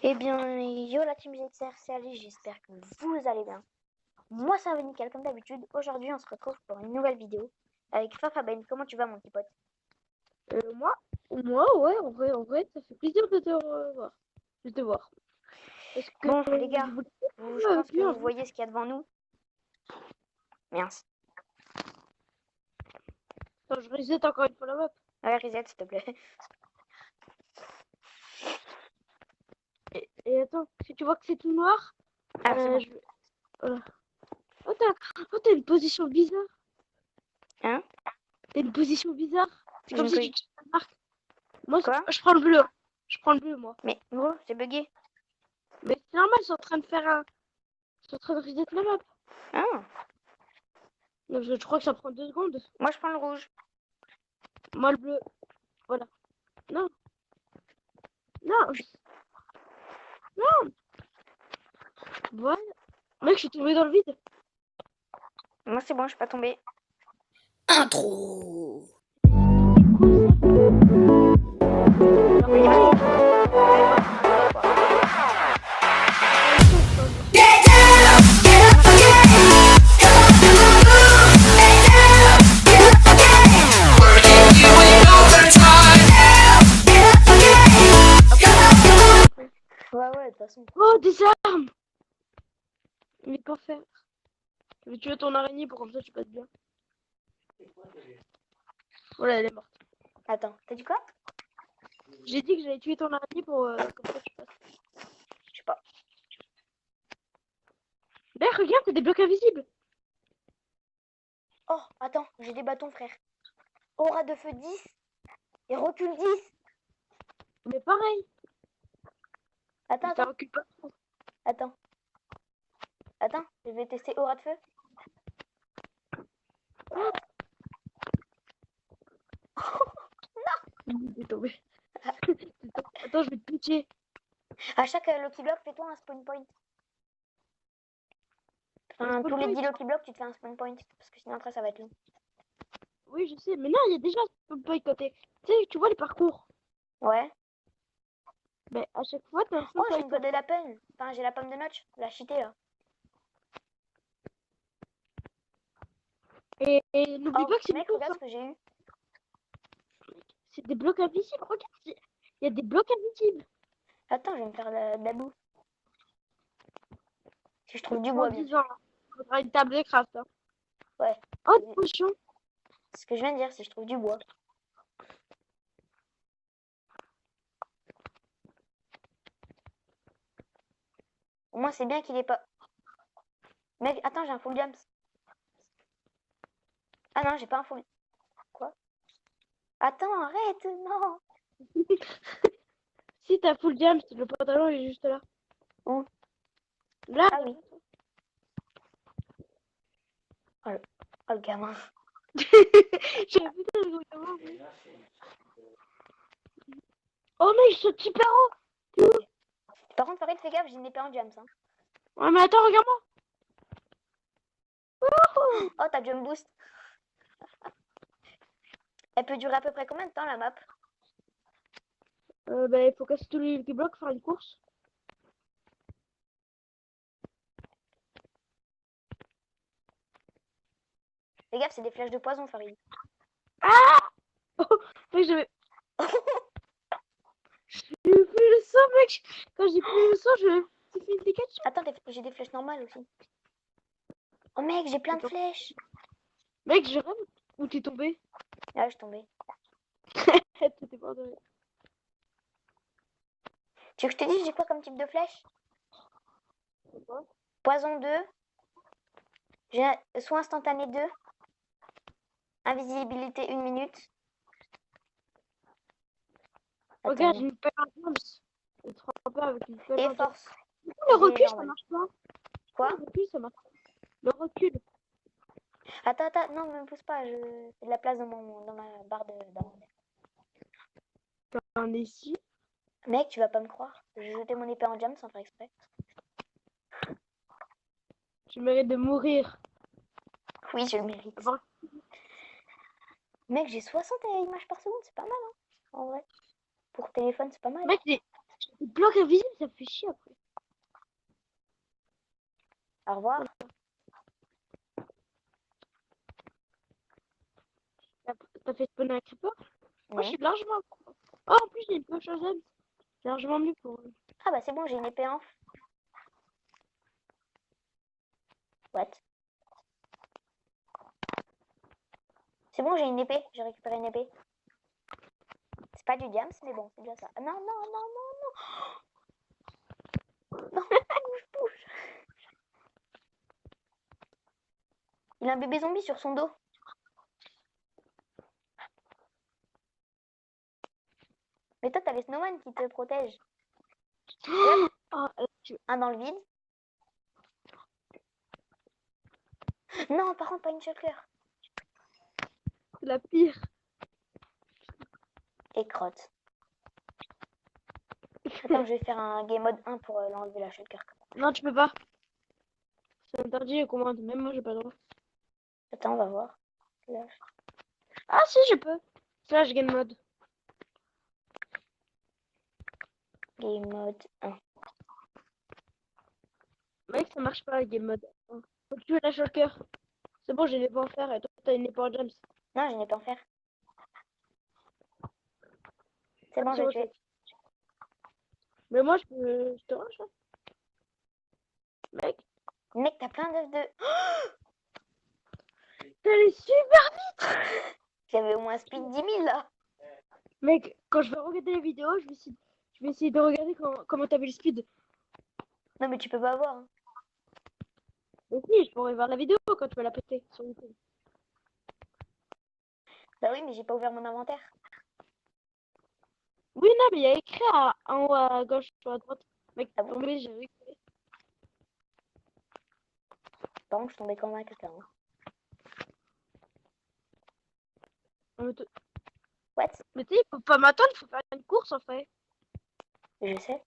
Eh bien, yo la team GXR, c'est Ali, j'espère que vous allez bien. Moi ça va nickel comme d'habitude. Aujourd'hui on se retrouve pour une nouvelle vidéo avec Fafa Ben. Comment tu vas mon petit pote? Moi, ouais, en vrai, ça fait plaisir de te revoir. De te voir. Parce que Bon les gars, je voulais je pense que bien vous voyez ce qu'il y a devant nous. Merci. Attends, je reset encore une fois la map. Ouais, reset s'il te plaît. Et attends, si tu vois que c'est tout noir, Ah c'est bon. voilà. Oh, t'as une position bizarre. Hein? T'as une position bizarre. C'est comme Une si tu cause. te marques. Moi, Quoi? je prends le bleu. Je prends le bleu, moi. Mais gros, j'ai bugué. Mais c'est normal, ils sont en train de faire un. Ils sont en train de reset la map. Ah, Donc, je crois que ça prend 2 secondes. moi je prends le rouge. Moi, le bleu. Voilà. Non. Non. Non. Voilà. Mec, je suis tombé dans le vide. Moi c'est bon, je suis pas tombé. Intro. Ouais, de toute façon. Oh, des armes. Mais quoi faire? Je vais tuer ton araignée pour comme ça tu passes bien. Voilà, elle est morte. Attends, t'as dit quoi? J'ai dit que j'allais tuer ton araignée pour comme ça tu passes. Je sais pas. Là, regarde, t'as des blocs invisibles. Oh, attends, j'ai des bâtons frère. Aura de feu 10 et recul 10. Mais pareil. Attends, Mais ça recule pas trop. Attends. Attends, je vais tester aura de feu. Il est tombé. Attends, je vais te pitcher. À chaque Lucky Block, fais-toi un spawn point. Enfin, tous les 10 Lucky Blocks, tu te fais un spawn point. Parce que sinon après ça va être long. Oui, je sais. Mais non, il y a déjà un peu côté. Tu sais, tu vois les parcours. Ouais. Mais à chaque fois, t'as un Oh, peu j'ai une pomme de lapin. Enfin, j'ai la pomme de notch. La cheatée là. Et n'oublie pas que c'est une mec, course. regarde ce que j'ai eu. C'est des blocs invisibles. Regarde, il y a des blocs invisibles. Attends, je vais me faire de la boue. Si je trouve du bois, bien sûr. Il faudra une table de craft. Hein. Ouais. Oh, des potions. C'est ce que je viens de dire, si je trouve du bois. Au moins, c'est bien qu'il est pas. Mec, attends, j'ai un full jams. Ah non, j'ai pas un full. Quoi? Attends, arrête, non. Si t'as full jam, le pantalon il est juste là. Où? Là. Ah oui. Oh le gamin. J'avais putain le gamin. Oh mais il saute super haut. Par contre, Farid, fais gaffe, j'ai une épée en jams. Hein. Ouais mais attends, regarde-moi. Oh, t'as jump boost. Elle peut durer à peu près combien de temps la map? Bah il faut casser tous les blocs, faire une course. Fais gaffe, c'est des flèches de poison, Farid. Ah oh, mec, j'avais... J'ai plus le sang, mec. Quand j'ai plus le sang, j'ai fait une décation. Attends, j'ai des flèches normales aussi. Oh mec, j'ai plein de flèches. Mec, je rêve. Où t'es tombé? Ah, je suis tombée. T'étais pas tombé. Tu veux que je te dise, j'ai quoi comme type de flèche? Poison 2. J'ai soin instantané 2. Invisibilité 1 minute. Attends. Regarde, j'ai une pelle en jams. Je te rends pas avec une pelle et en force. Le recul, ça marche pas. Quoi? Le recul, ça marche pas. Le recul. Attends, non, me pousse pas, j'ai de la place dans ma barre de d'inventaire. T'en es ici. Mec, tu vas pas me croire. J'ai jeté mon épée en jam sans faire exprès. Je mérite de mourir. Oui, je le mérite. Bon. Mec, j'ai 60 images par seconde, c'est pas mal, hein. En vrai. Pour téléphone, c'est pas mal. Mec, les blocs invisibles, ça fait chier après. Au revoir. T'as fait spawner un creeper? Moi, je Non. suis largement. Oh, en plus, j'ai une pioche à gems. C'est largement mieux pour eux. Ah bah c'est bon, j'ai une épée en. What? C'est bon, j'ai une épée. J'ai récupéré une épée. C'est pas du diams, mais bon, c'est déjà ça. Non, non, non, non, non. Non, bouge, bouge. Il a un bébé zombie sur son dos. Mais toi, t'as les snowman qui te protègent. Ah, là, tu... Un dans le vide. Non, par contre, pas une shulker. c'est la pire. Et crotte. Attends, je vais faire un game mode 1 pour l'enlever la shulker. Non, tu peux pas. C'est interdit les commandes. Même moi, j'ai pas le droit. Attends, on va voir. Là. Ah, si, je peux. Slash game mode. Game mode 1. Mec, ça marche pas, le game mode. Faut tuer la shulker. C'est bon, j'ai les points à faire et toi, t'as une épée en gems. Non, je n'ai pas en faire. C'est bon, Ah, je bon, vais tuer. Mais moi, je te range, hein. Mec, Mec, t'as plein d'œufs de. t'as les super. J'avais au moins speed 10 000 là. Mec, quand je vais regarder la vidéo, je vais essayer de regarder comment t'avais le speed. Non, mais tu peux pas voir. Hein. Donc oui, je pourrais voir la vidéo quand tu vas la péter sur YouTube. Bah oui, mais j'ai pas ouvert mon inventaire. Oui, non, mais il y a écrit en haut à gauche ou à droite. Mec, Ah bon? tombé, j'ai récupéré. Par contre, je tombais comme un caca. Hein. What? Mais tu sais, il faut pas m'attendre, il faut faire une course en fait. Je sais.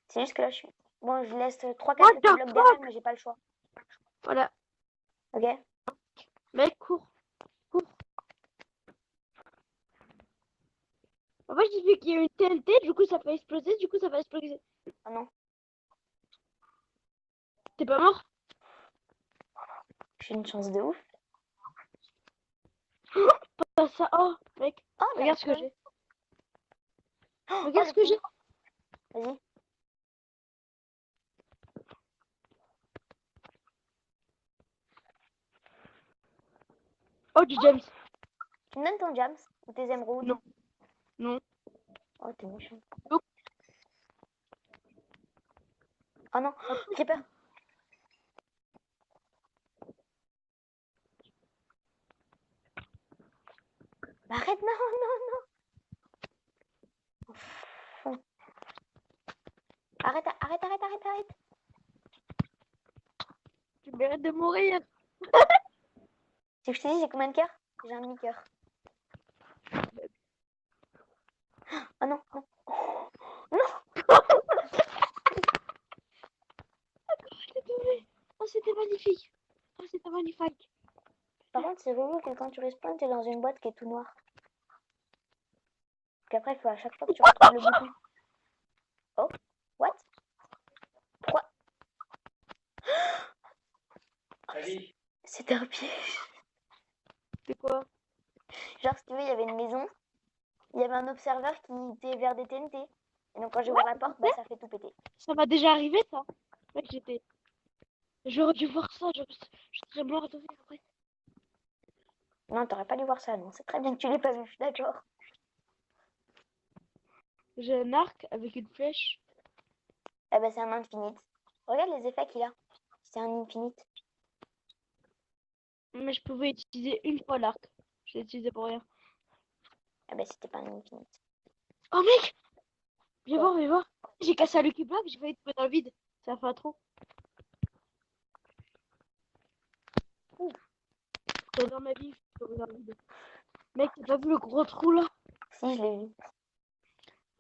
C'est juste que là, je suis. Bon, je laisse 3-4 What petits the blocs fuck? derrière, mais j'ai pas le choix. Voilà. Ok? Mec, cours. Cours. En fait, j'ai vu qu'il y a une TNT, du coup ça fait exploser, du coup ça va exploser. Oh non. T'es pas mort? J'ai une chance de ouf. Pas ça. Oh, mec, Oh, regarde ce que j'arrive j'ai. pas. Oh, Regarde le ce que petit. j'ai. Vas-y. Oh, du James. Tu me donnes ton jams ou tes émeraudes? Non. Non. Oh, t'es méchant. Non. Oh non. Creeper. Bah, arrête, non, non, non. Arrête, arrête, arrête, arrête, arrête. Tu mérites de mourir. C'est que je te dis, j'ai combien de cœurs? J'ai un demi-cœur. Oh non, non. Non. T'es tombé. Oh, c'était magnifique. Oh, c'était magnifique. Par contre, c'est relou que quand tu respawns, t'es dans une boîte qui est tout noire. Qu'après, il faut à chaque fois que tu retrouves le bouton. Oh, what? Pourquoi? C'était un piège. C'est quoi? Genre, si tu veux, il y avait une maison. Il y avait un observeur qui était vers des TNT. Et donc, quand j'ai ouvert la porte, bah, ça fait tout péter. Ça m'a déjà arrivé, ça. Mec, j'étais... J'aurais dû voir ça, je serais mort à sauver après. Non, t'aurais pas dû voir ça, non. C'est très bien que tu l'aies pas vu, je suis d'accord. J'ai un arc avec une flèche. Eh ben, c'est un infinite. Regarde les effets qu'il a. C'est un infinite. Mais je pouvais utiliser une fois l'arc. Je l'ai utilisé pour rien. Eh ben, c'était pas un infinite. Oh mec! Viens Quoi? voir, viens voir. J'ai cassé un Lucky Block, j'ai failli tomber dans le vide. Ça fait trop. Ouh. Dans ma vie, je suis tombée dans le vide. Mec, t'as pas vu le gros trou là? Si, je l'ai vu.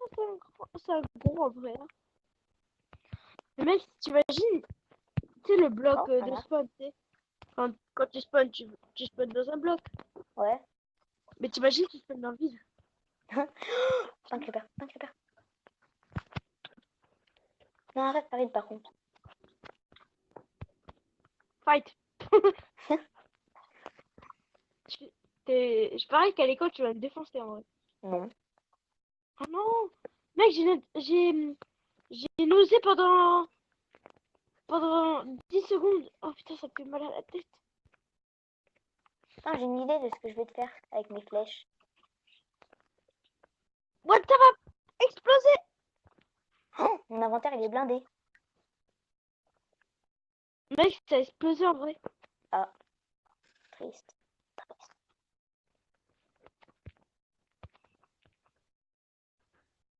Ah, c'est un gros en vrai. Hein. Mais mec, t'imagines, tu sais le bloc Oh, de voilà. spawn, tu sais. Quand tu spawns, tu spawns dans un bloc. Ouais. Mais t'imagines, tu spawns dans le vide. Un creeper, un creeper. Non, arrête, Farid, par contre. Fight. Je parie qu'à l'école, tu vas me défoncer en vrai. Non. Oh non! Mec, j'ai nausé pendant 10 secondes. Oh putain, ça me fait mal à la tête. Attends, j'ai une idée de ce que je vais te faire avec mes flèches. What, ça va exploser! Oh, mon inventaire, il est blindé. Mec, ça a explosé en vrai. Ah, triste.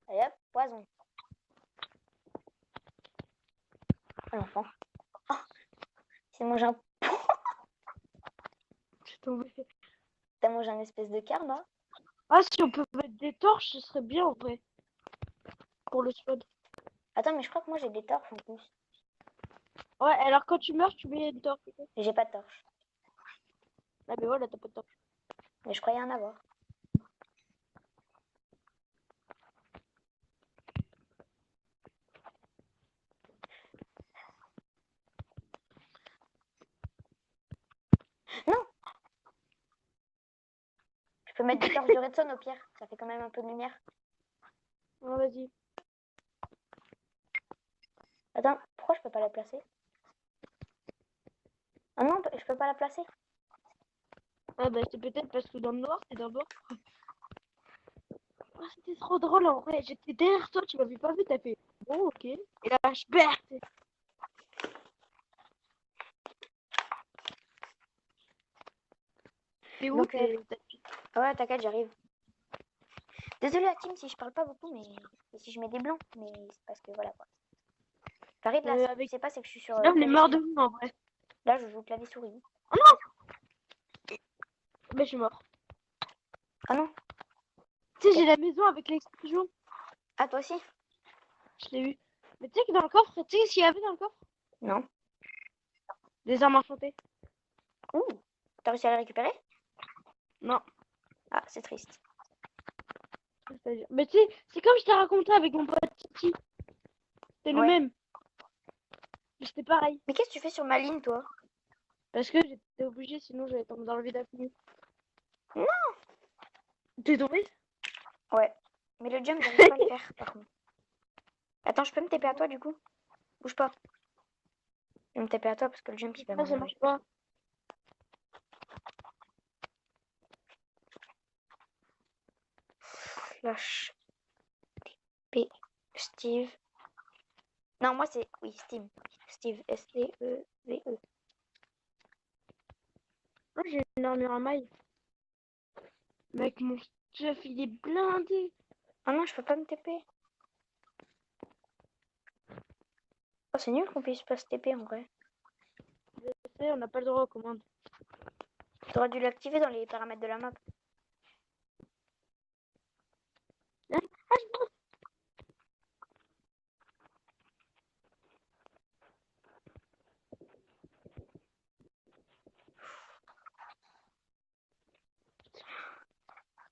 Allez hop, poison. Oh, l'enfant. Oh, c'est mangé un... C'est tombé. T'as mangé un espèce de karma. Ah, si on peut mettre des torches, ce serait bien en vrai. Pour le spawn. Attends, mais je crois que moi j'ai des torches en plus. Ouais, alors quand tu meurs, tu mets une torche. Mais j'ai pas de torches. Ah, mais voilà, t'as pas de torche. Mais je croyais en avoir. Non! Je peux mettre des torches de redstone au pire. Ça fait quand même un peu de lumière. Ah, vas-y. Attends, pourquoi je peux pas la placer? Ah non, je peux pas la placer. Ah, bah, c'est peut-être parce que dans le noir, t'es d'abord. Oh, c'était trop drôle en vrai. J'étais derrière toi, tu m'avais pas vu, t'as fait. Bon, ok. Et là, je perds. T'es où? Donc, ouais, t'inquiète, j'arrive. Désolée la team si je parle pas beaucoup, mais et si je mets des blancs, mais c'est parce que voilà quoi. Farid, là, ce que tu sais pas, c'est que je suis sur Là, on est clavier mort de souris. vous en vrai. Là, je joue clavier souris. Oh non! Mais je suis mort. Ah non? Tu sais, j'ai la maison avec l'explosion. Ah, toi aussi? Je l'ai eu. Mais tu sais que dans le coffre, tu sais ce qu'il y avait dans le coffre? Non. Des armes enchantées. Ouh, t'as réussi à les récupérer? Non. Ah, c'est triste. C'est-à-dire- Mais tu sais, c'est comme je t'ai raconté avec mon pote Titi. C'est le Ouais. même. Mais c'était pareil. Mais qu'est-ce que tu fais sur ma ligne, toi? Parce que j'étais obligée, sinon j'allais tomber dans le vide infini. Non. T'es tombé? Ouais. Mais le jump, j'arrive pas à le faire, par contre. Attends, je peux me taper à toi, du coup? Bouge pas. Je vais me taper à toi parce que le jump, il va Ah, ça m'enlever. marche pas. Flash. P. Steve. Non, moi, c'est... Oui, Steve. Steve. S-T-E-V-E. Moi, j'ai une armure en maille. Mec, mon stuff, il est blindé. Oh non, je peux pas me TP. Oh, c'est nul qu'on puisse pas se TP, en vrai. Je sais, on n'a pas le droit aux commandes. T'aurais dû l'activer dans les paramètres de la map. Hein? Ah, je-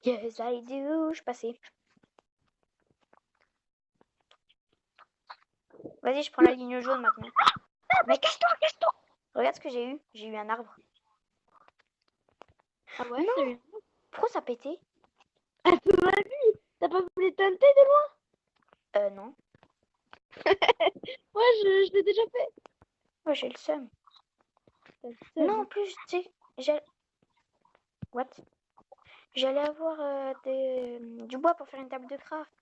Yes, I do. Je suis passée. Vas-y, je prends la ligne jaune maintenant. Mec, cache-toi, cache-toi! regarde ce que j'ai eu. J'ai eu un arbre. Ah ouais, Non. t'as eu. Pourquoi ça pétait? Ah, vas-y! T'as pas voulu tenter de loin? Non. Ouais, je l'ai déjà fait. Ouais, j'ai le seum. T'as le Non, seum. en plus, tu sais, j'ai... What? J'allais avoir du bois pour faire une table de craft.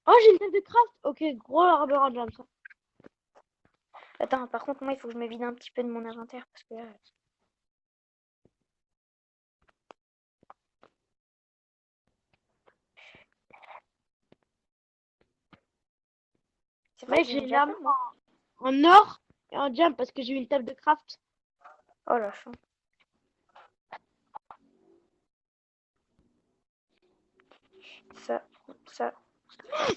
Oh, j'ai une table de craft. Ok, gros arbre en jam, ça. Attends, par contre, moi, il faut que je me vide un petit peu de mon inventaire parce que là... C'est vrai Mec, que j'ai j'aime une déjà pas, armure moi. en or et en jam parce que j'ai eu une table de craft. Oh la chance. Ça...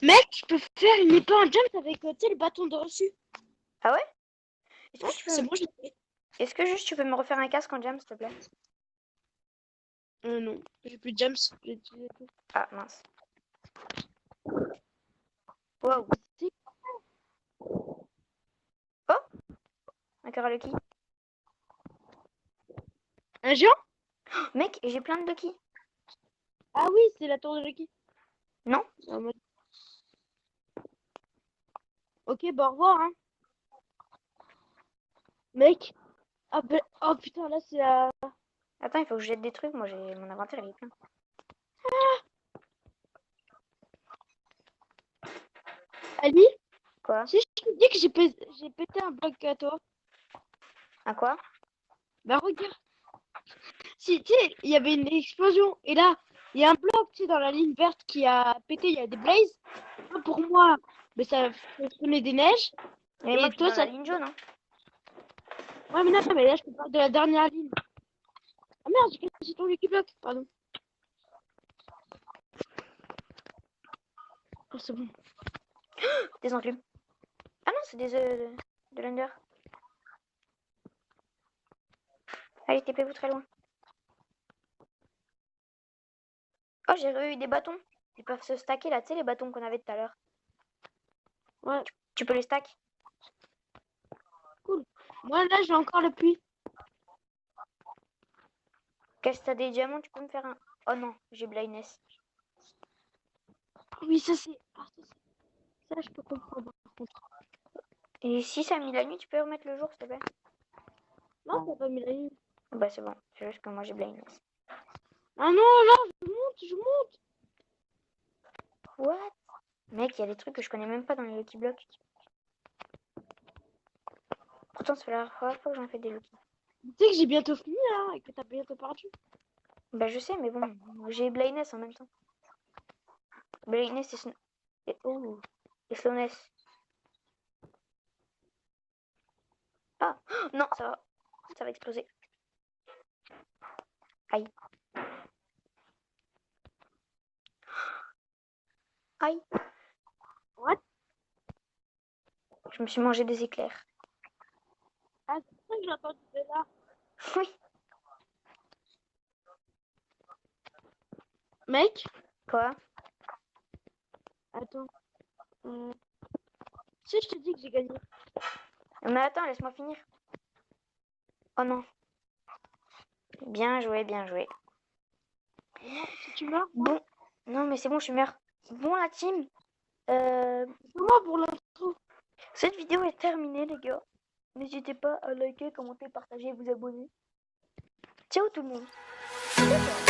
Mec, tu peux faire une épée en jump avec, tu sais, le bâton de dessus. Ah ouais? Est-ce Ouais, que tu c'est peux... bon, je l'ai fait. Est-ce que juste tu peux me refaire un casque en jam, s'il te plaît? Non, j'ai plus de jams. J'ai utilisé tout. Ah, mince. Wow. Si. cœur à Lucky. Un géant? Mec, j'ai plein de Lucky. Ah oui, c'est la tour de Lucky. Non? En mode- Ok, bah au revoir, hein. Mec. Ah, oh putain, là c'est la... Attends, il faut que je jette des trucs. Moi, mon inventaire, il est plein. Ali, Quoi? si je te dis que j'ai pété un bloc à toi, Un quoi? bah regarde. Si, tu sais, il y avait une explosion. Et là, il y a un bloc, tu sais, dans la ligne verte qui a pété, il y a des blazes. Toi, pour moi, mais ça prenait des neiges. Et moi, je suis toi, dans ça... la ligne jaune, hein. Ouais, mais non, mais là, je te parle de la dernière ligne. Ah merde, j'ai cassé ton Lucky Block, pardon. Oh, c'est bon. Des enclumes. Ah non, c'est des œufs de l'Under. Allez, TP-vous très loin. Oh, j'ai eu des bâtons. Ils peuvent se stacker là, tu sais, les bâtons qu'on avait tout à l'heure. Ouais, Tu peux les stack? cool. Moi, là, j'ai encore le puits. Qu'est-ce que t'as des diamants, tu peux me faire un... Oh non, j'ai blindness. Oui, ça, c'est... Ah, ça, je peux comprendre, par contre. Et si ça a mis la nuit, tu peux remettre le jour, s'il te plaît? Non, t'as pas mis la ligne. Bah c'est bon, c'est juste que moi j'ai blindness. Ah non, là, je monte. What? Mec, il y a des trucs que je connais même pas dans les Lucky Blocks. Pourtant, ça fait la première fois que j'en fais des Lucky. Tu sais que j'ai bientôt fini, là, et que t'as bientôt perdu. Bah je sais, mais bon, j'ai blindness en même temps. Blindness et, oh, et slowness. Ah, non, ça va exploser. Aïe. Aïe. What? Je me suis mangé des éclairs. Ah, c'est pour ça que j'ai entendu de là. Oui. Mec, Quoi? attends. Si je te dis que j'ai gagné. Mais attends, laisse-moi finir. Oh non. Bien joué, bien joué. Et moi, si tu meurs, Bon. Non, mais c'est bon, je suis meilleure. Bon, la team. c'est moi pour l'intro. Cette vidéo est terminée, les gars. N'hésitez pas à liker, commenter, partager et vous abonner. Ciao tout le monde.